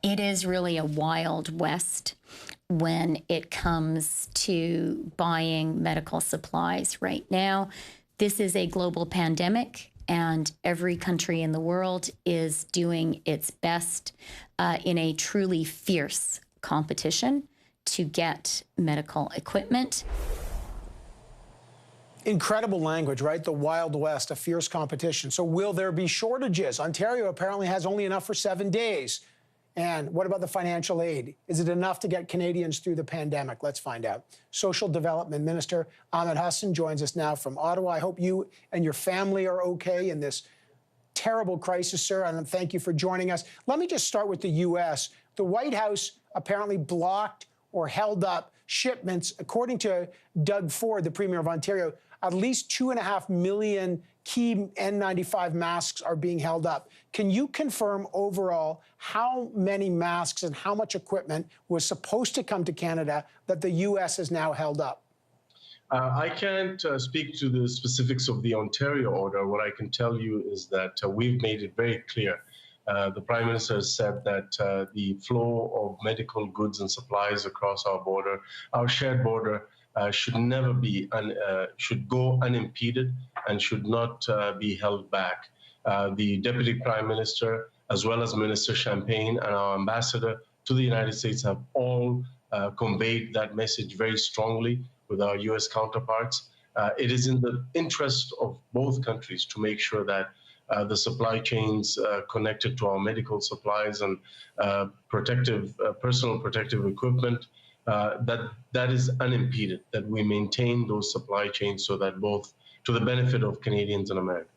It is really a wild west when it comes to buying medical supplies right now. This is a global pandemic, and every country in the world is doing its best in a truly fierce competition to get medical equipment. Incredible language, right? The Wild West, a fierce competition. So will there be shortages? Ontario apparently has only enough for 7 days. And what about the financial aid? Is it enough to get Canadians through the pandemic? Let's find out. Social Development Minister Ahmed Hussen joins us now from Ottawa. I hope you and your family are okay in this terrible crisis, sir, and thank you for joining us. Let me just start with the U.S. The White House apparently blocked or held up shipments, according to Doug Ford, the Premier of Ontario. At least 2.5 million key N95 masks are being held up. Can you confirm overall how many masks and how much equipment was supposed to come to Canada that the U.S. has now held up? I can't speak to the specifics of the Ontario order. What I can tell you is that we've made it very clear. The Prime Minister has said that the flow of medical goods and supplies across our border, our shared border, should never be, should go unimpeded and should not be held back. The Deputy Prime Minister, as well as Minister Champagne and our ambassador to the United States have all conveyed that message very strongly with our U.S. counterparts. It is in the interest of both countries to make sure that the supply chains connected to our medical supplies and personal protective equipment, that is unimpeded, that we maintain those supply chains so that both to the benefit of Canadians and Americans.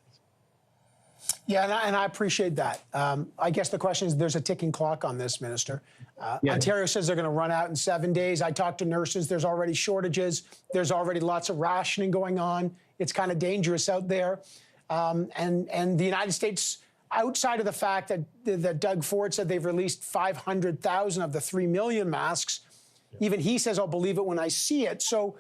Yeah, and I appreciate that. I guess the question is, there's a ticking clock on this, Minister. Yeah. Ontario says they're going to run out in 7 days. I talked to nurses. There's already shortages. There's already lots of rationing going on. It's kind of dangerous out there. And the United States, outside of the fact that Doug Ford said they've released 500,000 of the 3 million masks, even he says, I'll believe it when I see it. So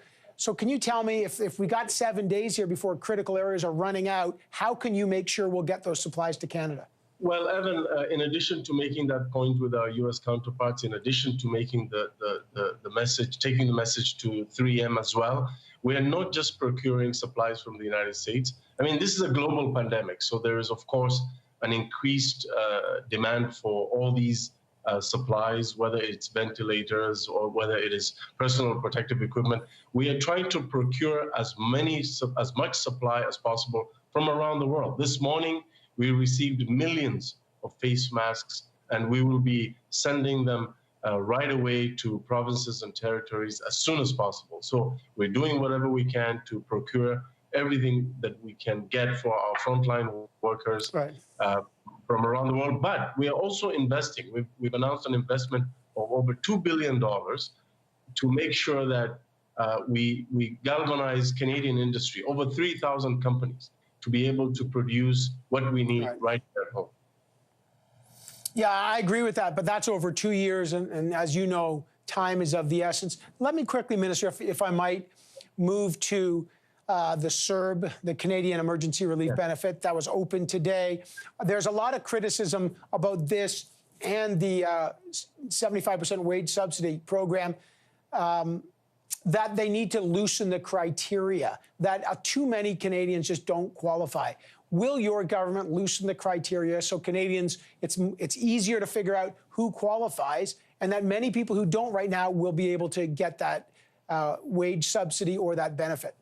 can you tell me, if we got 7 days here before critical areas are running out, how can you make sure we'll get those supplies to Canada? Well, Evan, in addition to making that point with our U.S. counterparts, in addition to making the message, taking the message to 3M as well, we are not just procuring supplies from the United States. I mean, this is a global pandemic, so there is, of course, an increased demand for all these supplies, whether it's ventilators or whether it is personal protective equipment. We are trying to procure as much supply as possible from around the world. This morning, we received millions of face masks, and we will be sending them right away to provinces and territories as soon as possible. So we're doing whatever we can to procure everything that we can get for our frontline workers. Right. From around the world, but we are also investing. We've announced an investment of over $2 billion to make sure that we galvanize Canadian industry, over 3,000 companies, to be able to produce what we need right here at home. Yeah, I agree with that, but that's over 2 years, and as you know, time is of the essence. Let me quickly, Minister, if I might, move to the CERB, the Canadian Emergency Relief Benefit, that was open today. There's a lot of criticism about this and the 75% wage subsidy program, that they need to loosen the criteria, that too many Canadians just don't qualify. Will your government loosen the criteria so Canadians, it's easier to figure out who qualifies, and that many people who don't right now will be able to get that wage subsidy or that benefit?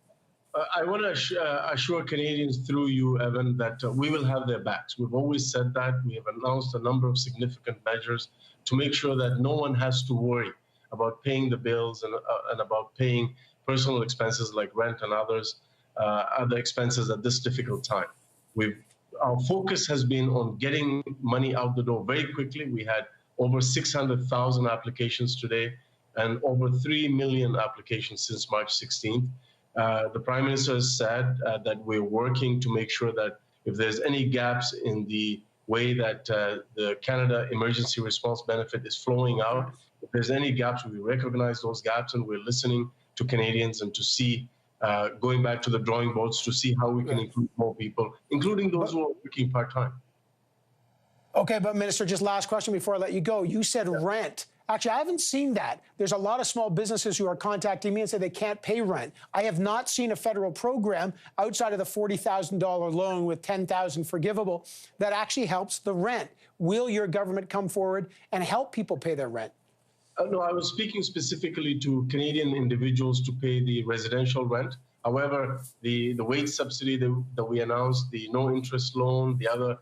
I want to assure Canadians through you, Evan, that we will have their backs. We've always said that. We have announced a number of significant measures to make sure that no one has to worry about paying the bills and about paying personal expenses like rent and other expenses at this difficult time. Our focus has been on getting money out the door very quickly. We had over 600,000 applications today and over 3 million applications since March 16th. The Prime Minister has said that we're working to make sure that if there's any gaps in the way that the Canada Emergency Response Benefit is flowing out, if there's any gaps, we recognize those gaps, and we're listening to Canadians and to see, going back to the drawing boards to see how we can include more people, including those who are working part-time. Okay, but Minister, just last question before I let you go. You said rent. Actually, I haven't seen that. There's a lot of small businesses who are contacting me and say they can't pay rent. I have not seen a federal program outside of the $40,000 loan with $10,000 forgivable that actually helps the rent. Will your government come forward and help people pay their rent? No, I was speaking specifically to Canadian individuals to pay the residential rent. However, the wage subsidy that we announced, the no interest loan, the other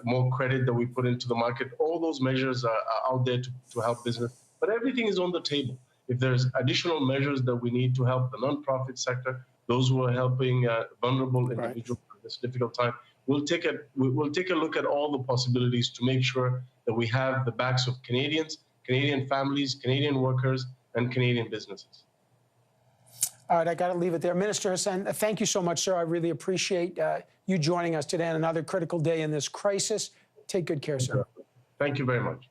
more credit that we put into the market, all those measures are out there to help business. But everything is on the table. If there's additional measures that we need to help the nonprofit sector, those who are helping vulnerable individuals at this difficult time, we'll take a look at all the possibilities to make sure that we have the backs of Canadians, Canadian families, Canadian workers, and Canadian businesses. All right, I got to leave it there. Minister Hussen, thank you so much, sir. I really appreciate you joining us today on another critical day in this crisis. Take good care, sir. Thank you very much.